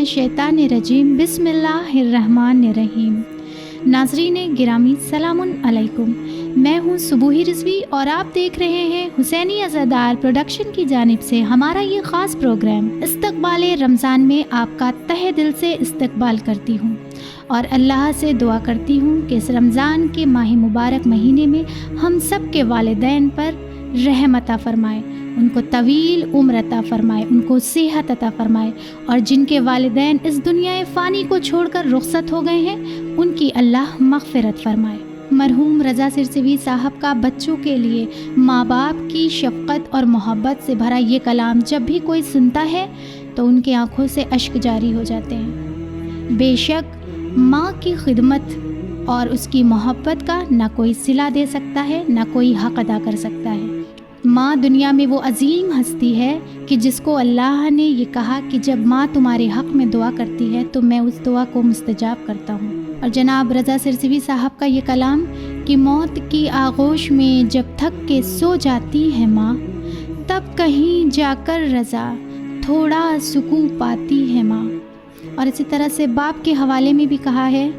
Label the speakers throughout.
Speaker 1: मिनश्शैतानिर्रजीम बिस्मिल्लाहिर्रहमानिर्रहीम। नाज़रीन गिरामी सलामुन अलैकुम। मैं हूँ सुबूही रिज़वी और आप देख रहे हैं हुसैनी अज़ादार प्रोडक्शन की जानिब से हमारा ये ख़ास प्रोग्राम इस्तक़बाल रमज़ान में आपका तहे दिल से इस्तक़बाल करती हूँ और अल्लाह से दुआ करती हूँ कि इस रमज़ान के माह मुबारक महीने में हम सब के वालिदैन पर रहमत अता फ़रमाए, उनको तवील उम्र अता फ़रमाए, उनको सेहत अता फ़रमाए और जिनके वालिदैन इस दुनिया फ़ानी को छोड़कर रुख़सत हो गए हैं उनकी अल्लाह मग़फ़िरत फ़रमाए। मरहूम रज़ा सिरसिवी साहब का बच्चों के लिए माँ बाप की शफ़क़त और मोहब्बत से भरा ये कलाम जब भी कोई सुनता है तो उनकी आँखों से अश्क जारी हो जाते हैं। बेशक माँ की खिदमत और उसकी मोहब्बत का ना कोई सिला दे सकता है, ना कोई हक़ अदा कर सकता है। माँ दुनिया में वो अजीम हस्ती है कि जिसको अल्लाह ने ये कहा कि जब माँ तुम्हारे हक़ में दुआ करती है तो मैं उस दुआ को मुस्तजाब करता हूँ। और जनाब रज़ा सिरसिवी साहब का ये कलाम कि मौत की आगोश में जब थक के सो जाती है माँ, तब कहीं जाकर रज़ा थोड़ा सुकून पाती है माँ। और इसी तरह से बाप के हवाले में भी कहा है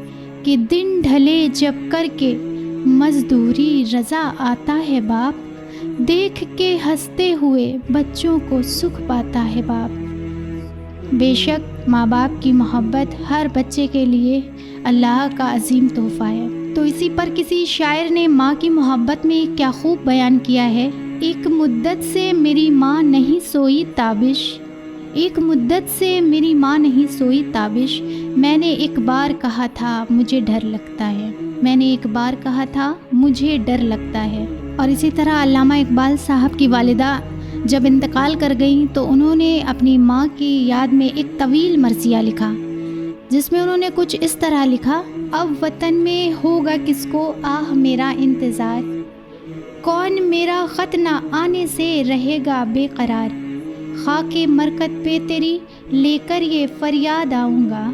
Speaker 1: कि दिन ढले जब करके मज़दूरी रज़ा आता है बाप, देख के हंसते हुए बच्चों को सुख पाता है बाप। बेशक माँ बाप की मोहब्बत हर बच्चे के लिए अल्लाह का अजीम तोहफ़ा है। तो इसी पर किसी शायर ने माँ की मोहब्बत में क्या खूब बयान किया है। एक मुद्दत से मेरी माँ नहीं सोई ताबिश, एक मुद्दत से मेरी माँ नहीं सोई ताबिश, मैंने एक बार कहा था मुझे डर लगता है, मैंने एक बार कहा था मुझे डर लगता है। और इसी तरह अल्लामा इकबाल साहब की वालिदा जब इंतकाल कर गईं तो उन्होंने अपनी माँ की याद में एक तवील मरसिया लिखा, जिसमें उन्होंने कुछ इस तरह लिखा। अब वतन में होगा किसको आह मेरा इंतज़ार, कौन मेरा ख़त ना आने से रहेगा बेकरार, खाके मरकत पे तेरी लेकर ये फरियाद आऊँगा,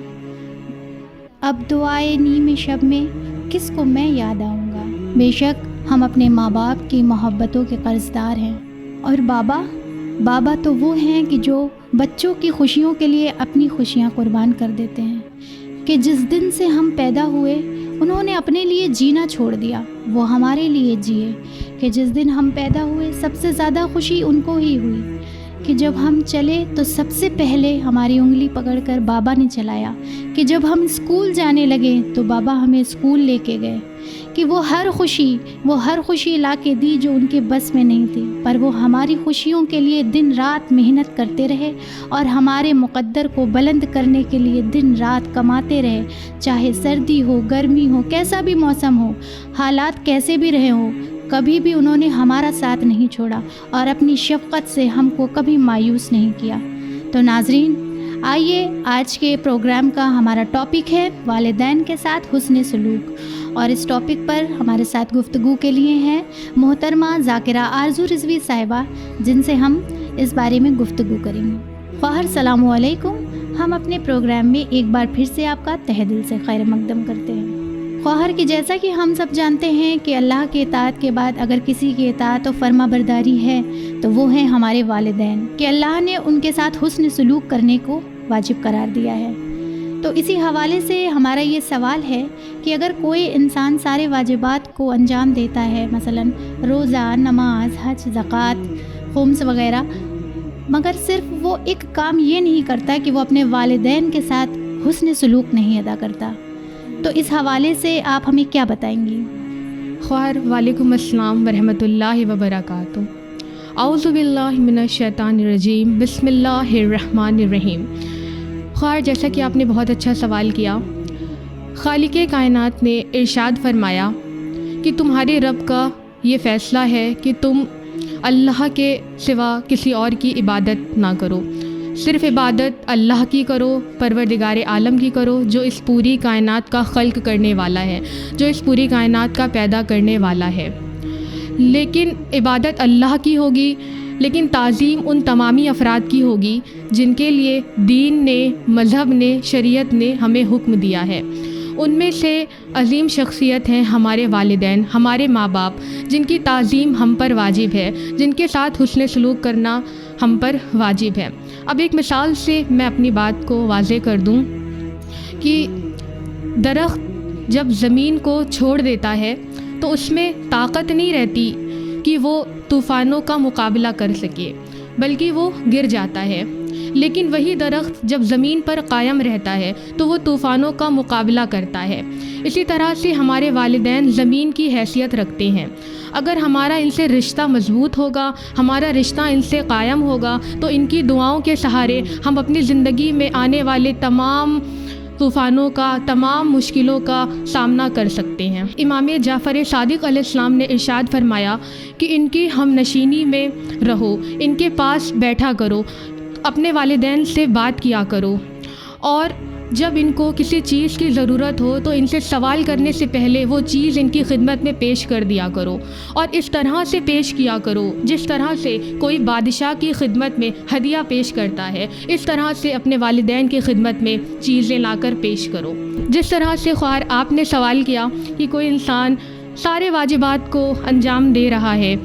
Speaker 1: अब दुआए नीम शब में किसको मैं याद आऊँगा। बेशक हम अपने माँ बाप की मोहब्बतों के कर्ज़दार हैं और बाबा तो वो हैं कि जो बच्चों की खुशियों के लिए अपनी खुशियाँ कुर्बान कर देते हैं कि जिस दिन से हम पैदा हुए उन्होंने अपने लिए जीना छोड़ दिया, वो हमारे लिए जिए। कि जिस दिन हम पैदा हुए सबसे ज़्यादा खुशी उनको ही हुई कि जब हम चले तो सबसे पहले हमारी उंगली पकड़कर बाबा ने चलाया, कि जब हम स्कूल जाने लगे तो बाबा हमें स्कूल लेके गए, कि वो हर खुशी ला के दी जो उनके बस में नहीं थी, पर वो हमारी खुशियों के लिए दिन रात मेहनत करते रहे और हमारे मुक़द्दर को बुलंद करने के लिए दिन रात कमाते रहे। चाहे सर्दी हो, गर्मी हो, कैसा भी मौसम हो, हालात कैसे भी रहे हो, कभी भी उन्होंने हमारा साथ नहीं छोड़ा और अपनी शफ़क़त से हमको कभी मायूस नहीं किया। तो नाज़रीन आइए, आज के प्रोग्राम का हमारा टॉपिक है वालिदैन के साथ हुस्न सलूक और इस टॉपिक पर हमारे साथ गुफ्तगू के लिए हैं मोहतरमा ज़ाकिरा आरज़ू रिज़वी साहिबा, जिनसे हम इस बारे में गुफ्तगू करेंगे। ख़्वाहर सलामु अलैकुम। हम अपने प्रोग्राम में एक बार फिर से आपका तहे दिल से खैर मक़दम करते हैं। ख़्वाहर कि जैसा कि हम सब जानते हैं कि अल्लाह के इताअत के बाद अगर किसी की इताअत और फर्मा बरदारी है तो वो है हमारे वालिदैन, कि अल्लाह ने उनके साथ हुस्न सलूक करने को वाजिब करार दिया है। तो इसी हवाले से हमारा ये सवाल है कि अगर कोई इंसान सारे वाजिबात को अंजाम देता है, मसलन रोज़ा, नमाज, हज, ज़कात, खुम्स वग़ैरह, मगर सिर्फ़ वो एक काम ये नहीं करता कि वो अपने वालिदैन के साथ हुस्न सलूक नहीं अदा करता, तो इस हवाले से आप हमें क्या बताएंगी?
Speaker 2: ख़्वाहर वालेकुम अस्सलाम वरहमतुल्लाहि वबरकातुहू। औज़ु बिल्लाहि मिनश्शैतानिर्रजीम बिस्मिल्लाहिर्रहमानिर्रहीम। ख़्वाहर जैसा कि आपने बहुत अच्छा सवाल किया, खालिक़े कायनात ने इरशाद फरमाया कि तुम्हारे रब का ये फ़ैसला है कि तुम अल्लाह के सिवा किसी और की इबादत ना करो, सिर्फ़ इबादत अल्लाह की करो, परवरदिगार आलम की करो, जो इस पूरी कायनात का ख़ल्क़ करने वाला है, जो इस पूरी कायनात का पैदा करने वाला है। लेकिन इबादत अल्लाह की होगी, लेकिन ताज़ीम उन तमामी अफराद की होगी जिनके लिए दीन ने, मज़हब ने, शरीयत ने हमें हुक्म दिया है। ان میں سے عظیم شخصیت ہیں ہمارے والدین، ہمارے ماں باپ، جن کی تعظیم ہم پر واجب ہے، جن کے ساتھ حسن سلوک کرنا ہم پر واجب ہے۔ اب ایک مثال سے میں اپنی بات کو واضح کر دوں کہ درخت جب زمین کو چھوڑ دیتا ہے تو اس میں طاقت نہیں رہتی کہ وہ طوفانوں کا مقابلہ کر سکے، بلکہ وہ گر جاتا ہے۔ لیکن وہی درخت جب زمین پر قائم رہتا ہے تو وہ طوفانوں کا مقابلہ کرتا ہے۔ اسی طرح سے ہمارے والدین زمین کی حیثیت رکھتے ہیں۔ اگر ہمارا ان سے رشتہ مضبوط ہوگا، ہمارا رشتہ ان سے قائم ہوگا، تو ان کی دعاؤں کے سہارے ہم اپنی زندگی میں آنے والے تمام طوفانوں کا، تمام مشکلوں کا سامنا کر سکتے ہیں۔ امام جعفر صادق علیہ السلام نے ارشاد فرمایا کہ ان کی ہم نشینی میں رہو، ان کے پاس بیٹھا کرو، اپنے والدین سے بات کیا کرو، اور جب ان کو کسی چیز کی ضرورت ہو تو ان سے سوال کرنے سے پہلے وہ چیز ان کی خدمت میں پیش کر دیا کرو، اور اس طرح سے پیش کیا کرو جس طرح سے کوئی بادشاہ کی خدمت میں ہدیہ پیش کرتا ہے۔ اس طرح سے اپنے والدین کی خدمت میں چیزیں لا کر پیش کرو۔ جس طرح سے خواہر آپ نے سوال کیا کہ کوئی انسان سارے واجبات کو انجام دے رہا ہے،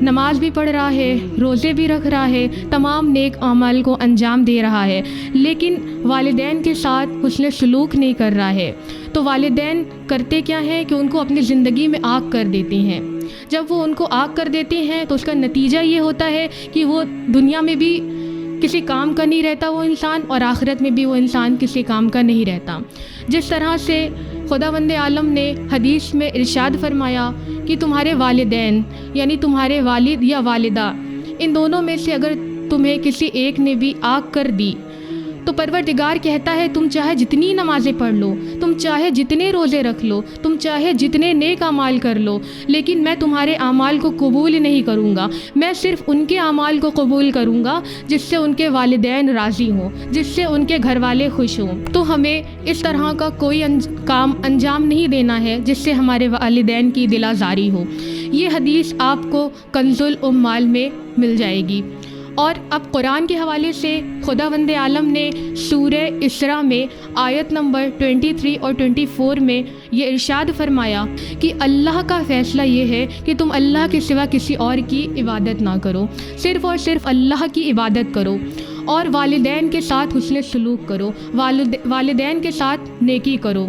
Speaker 2: نماز بھی پڑھ رہا ہے، روزے بھی رکھ رہا ہے، تمام نیک اعمال کو انجام دے رہا ہے، لیکن والدین کے ساتھ حسن سلوک نہیں کر رہا ہے، تو والدین کرتے کیا ہیں کہ ان کو اپنی زندگی میں آگ کر دیتے ہیں۔ جب وہ ان کو آگ کر دیتے ہیں تو اس کا نتیجہ یہ ہوتا ہے کہ وہ دنیا میں بھی کسی کام کا نہیں رہتا وہ انسان، اور آخرت میں بھی وہ انسان کسی کام کا نہیں رہتا۔ جس طرح سے خداوند عالم نے حدیث میں ارشاد فرمایا کہ تمہارے والدین یعنی تمہارے والد یا والدہ، ان دونوں میں سے اگر تمہیں کسی ایک نے بھی آگ کر دی تو پروردگار کہتا ہے تم چاہے جتنی نمازیں پڑھ لو، تم چاہے جتنے روزے رکھ لو، تم چاہے جتنے نیک اعمال کر لو، لیکن میں تمہارے اعمال کو قبول نہیں کروں گا۔ میں صرف ان کے اعمال کو قبول کروں گا جس سے ان کے والدین راضی ہوں، جس سے ان کے گھر والے خوش ہوں۔ تو ہمیں اس طرح کا کوئی کام انجام نہیں دینا ہے جس سے ہمارے والدین کی دل آزاری ہو۔ یہ حدیث آپ کو کنز الاموال میں مل جائے گی۔ اور اب قرآن کے حوالے سے خداوند عالم نے سورہ اسراء میں آیت نمبر 23 اور 24 میں یہ ارشاد فرمایا کہ اللہ کا فیصلہ یہ ہے کہ تم اللہ کے سوا کسی اور کی عبادت نہ کرو، صرف اور صرف اللہ کی عبادت کرو، اور والدین کے ساتھ حسن سلوک کرو، والدین کے ساتھ نیکی کرو۔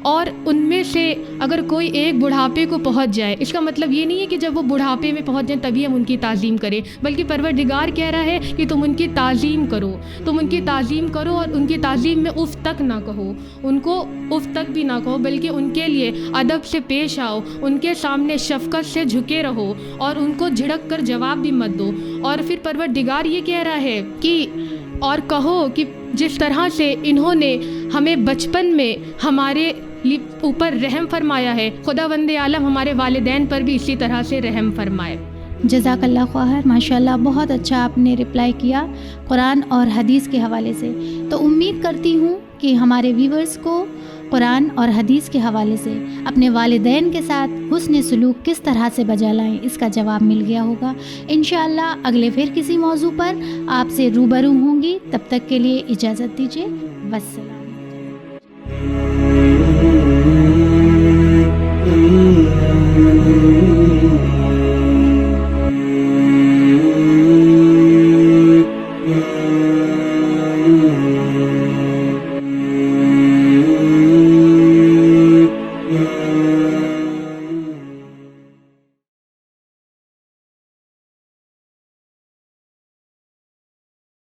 Speaker 2: اور ان میں سے اگر کوئی ایک بڑھاپے کو پہنچ جائے، اس کا مطلب یہ نہیں ہے کہ جب وہ بڑھاپے میں پہنچ جائیں تبھی ہم ان کی تعظیم کریں، بلکہ پروردگار کہہ رہا ہے کہ تم ان کی تعظیم کرو، تم ان کی تعظیم کرو، اور ان کی تعظیم میں اف تک نہ کہو، ان کو اف تک بھی نہ کہو، بلکہ ان کے لیے ادب سے پیش آؤ، ان کے سامنے شفقت سے جھکے رہو، اور ان کو جھڑک کر جواب بھی مت دو۔ اور پھر پروردگار یہ کہہ رہا ہے کہ اور کہو کہ جس طرح سے انہوں نے ہمیں بچپن میں ہمارے اوپر رحم فرمایا ہے، خداوند عالم ہمارے والدین پر بھی اسی طرح سے رحم فرمائے۔
Speaker 1: جزاک اللہ خواہر، ماشاءاللہ بہت اچھا آپ نے رپلائی کیا قرآن اور حدیث کے حوالے سے۔ تو امید کرتی ہوں کہ ہمارے ویورز کو قرآن اور حدیث کے حوالے سے اپنے والدین کے ساتھ حسن سلوک کس طرح سے بجا لائیں اس کا جواب مل گیا ہوگا۔ انشاءاللہ اگلے پھر کسی موضوع پر آپ سے روبرو ہوں گی، تب تک کے لیے اجازت دیجیے، والسلام۔
Speaker 3: Yeah.